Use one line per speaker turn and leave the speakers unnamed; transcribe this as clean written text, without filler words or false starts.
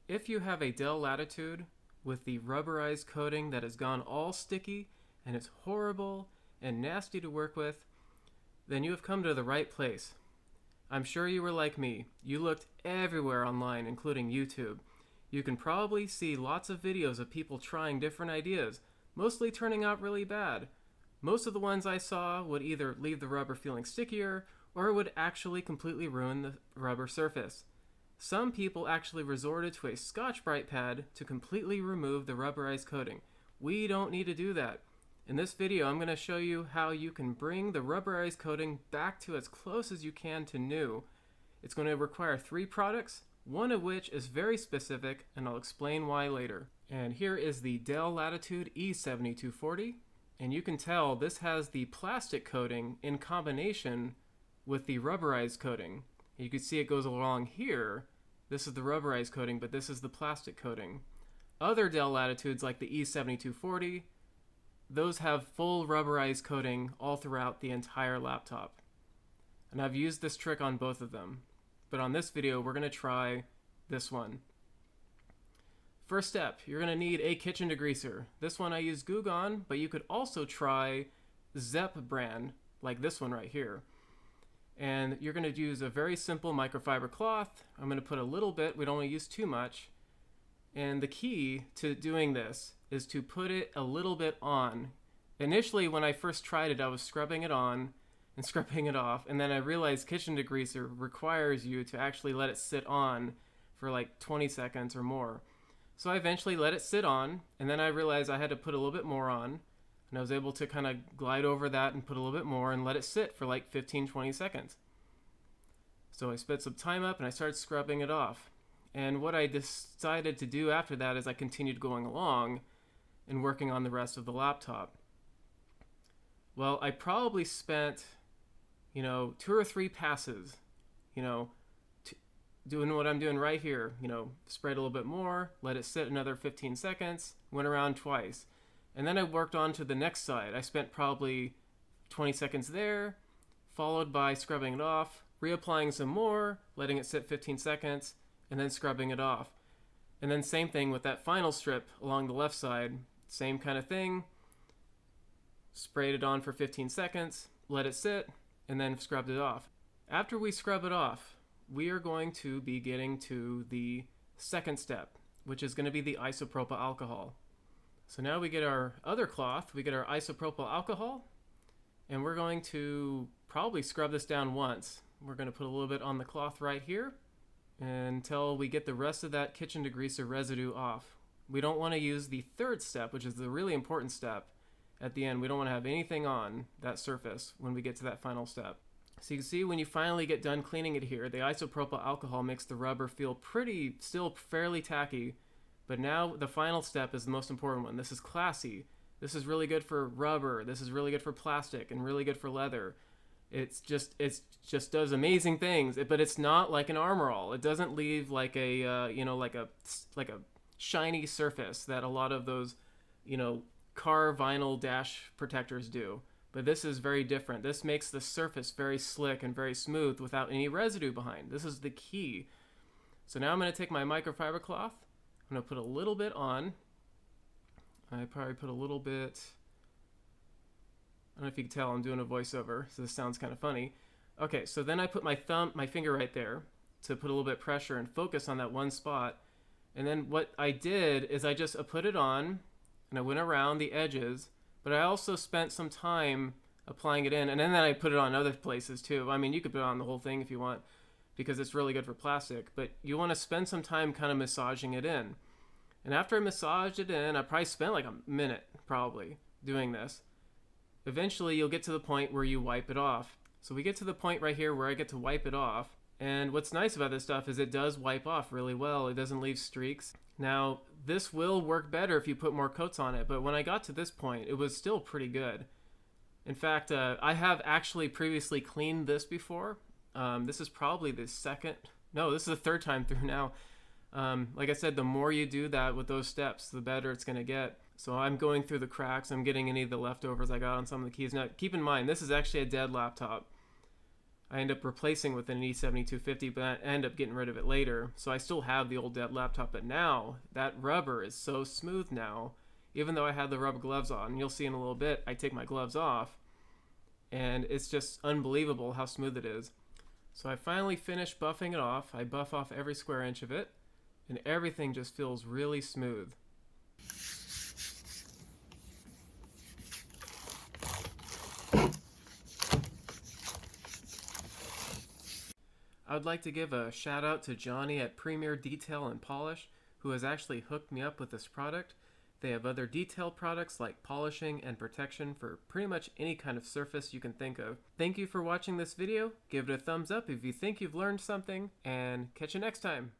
If you have a Dell Latitude with the rubberized coating that has gone all sticky and it's horrible and nasty to work with, then you have come to the right place. I'm sure you were like me. You looked everywhere online, including YouTube. You can probably see lots of videos of people trying different ideas, mostly turning out really bad. Most of the ones I saw would either leave the rubber feeling stickier or it would actually completely ruin the rubber surface. Some people actually resorted to a Scotch-Brite pad to completely remove the rubberized coating. We don't need to do that. In this video, I'm going to show you how you can bring the rubberized coating back to as close as you can to new. It's going to require 3 products, one of which is very specific, and I'll explain why later. And here is the Dell Latitude E7240, and you can tell this has the plastic coating in combination with the rubberized coating. You can see it goes along here. This is the rubberized coating, but this is the plastic coating. Other Dell Latitudes like the E7240, those have full rubberized coating all throughout the entire laptop. And I've used this trick on both of them. But on this video, we're going to try this one. First step, you're going to need a kitchen degreaser. This one I use Gugon, but you could also try Zepp brand, like this one right here. And you're going to use a very simple microfiber cloth. I'm going to put a little bit, we don't want to use too much. And the key to doing this is to put it a little bit on. Initially, when I first tried it, I was scrubbing it on and scrubbing it off, and then I realized kitchen degreaser requires you to actually let it sit on for like 20 seconds or more. So I eventually let it sit on, and then I realized I had to put a little bit more on, and I was able to kind of glide over that and put a little bit more and let it sit for like 15-20 seconds. So I sped some time up and I started scrubbing it off. And what I decided to do after that is I continued going along and working on the rest of the laptop. Well, I probably spent, 2 or 3 passes, doing what I'm doing right here, spread a little bit more, let it sit another 15 seconds, went around twice. And then I worked on to the next side. I spent probably 20 seconds there, followed by scrubbing it off, reapplying some more, letting it sit 15 seconds, and then scrubbing it off. And then same thing with that final strip along the left side. Same kind of thing. Sprayed it on for 15 seconds, let it sit, and then scrubbed it off. After we scrub it off, we are going to be getting to the second step, which is going to be the isopropyl alcohol. So now we get our other cloth, we get our isopropyl alcohol, and we're going to probably scrub this down once. We're going to put a little bit on the cloth right here until we get the rest of that kitchen degreaser residue off. We don't want to use the third step, which is the really important step. At the end, we don't want to have anything on that surface when we get to that final step. So you can see when you finally get done cleaning it here, the isopropyl alcohol makes the rubber feel still fairly tacky, but now the final step is the most important one. This is classy. This is really good for rubber. This is really good for plastic and really good for leather. It just does amazing things, but it's not like an Armor All. It doesn't leave like a like a shiny surface that a lot of those car vinyl dash protectors do. But this is very different. This makes the surface very slick and very smooth without any residue behind. This is the key. So now I'm going to take my microfiber cloth. I'm going to put a little bit on. I probably put a little bit. I don't know if you can tell I'm doing a voiceover, so this sounds kind of funny. Okay, so then I put my finger right there to put a little bit of pressure and focus on that one spot. And then what I did is I put it on and I went around the edges, but I also spent some time applying it in, and then I put it on other places too. I mean, you could put it on the whole thing if you want, because it's really good for plastic, but you want to spend some time kind of massaging it in. And after I massaged it in, I probably spent like a minute probably doing this. Eventually you'll get to the point where you wipe it off. So we get to the point right here where I get to wipe it off. And what's nice about this stuff is it does wipe off really well. It doesn't leave streaks. Now, this will work better if you put more coats on it, but when I got to this point, it was still pretty good. In fact, I have actually previously cleaned this before. This is probably this is the third time through now. Like I said, the more you do that with those steps, the better it's going to get. So I'm going through the cracks. I'm getting any of the leftovers I got on some of the keys. Now, keep in mind, this is actually a dead laptop. I end up replacing with an E7250, but I end up getting rid of it later. So I still have the old laptop, but now that rubber is so smooth now. Even though I had the rubber gloves on, and you'll see in a little bit, I take my gloves off, and it's just unbelievable how smooth it is. So I finally finished buffing it off. I buff off every square inch of it, and everything just feels really smooth. I would like to give a shout out to Johnny at Premier Detail and Polish, who has actually hooked me up with this product. They have other detail products like polishing and protection for pretty much any kind of surface you can think of. Thank you for watching this video. Give it a thumbs up if you think you've learned something, and catch you next time.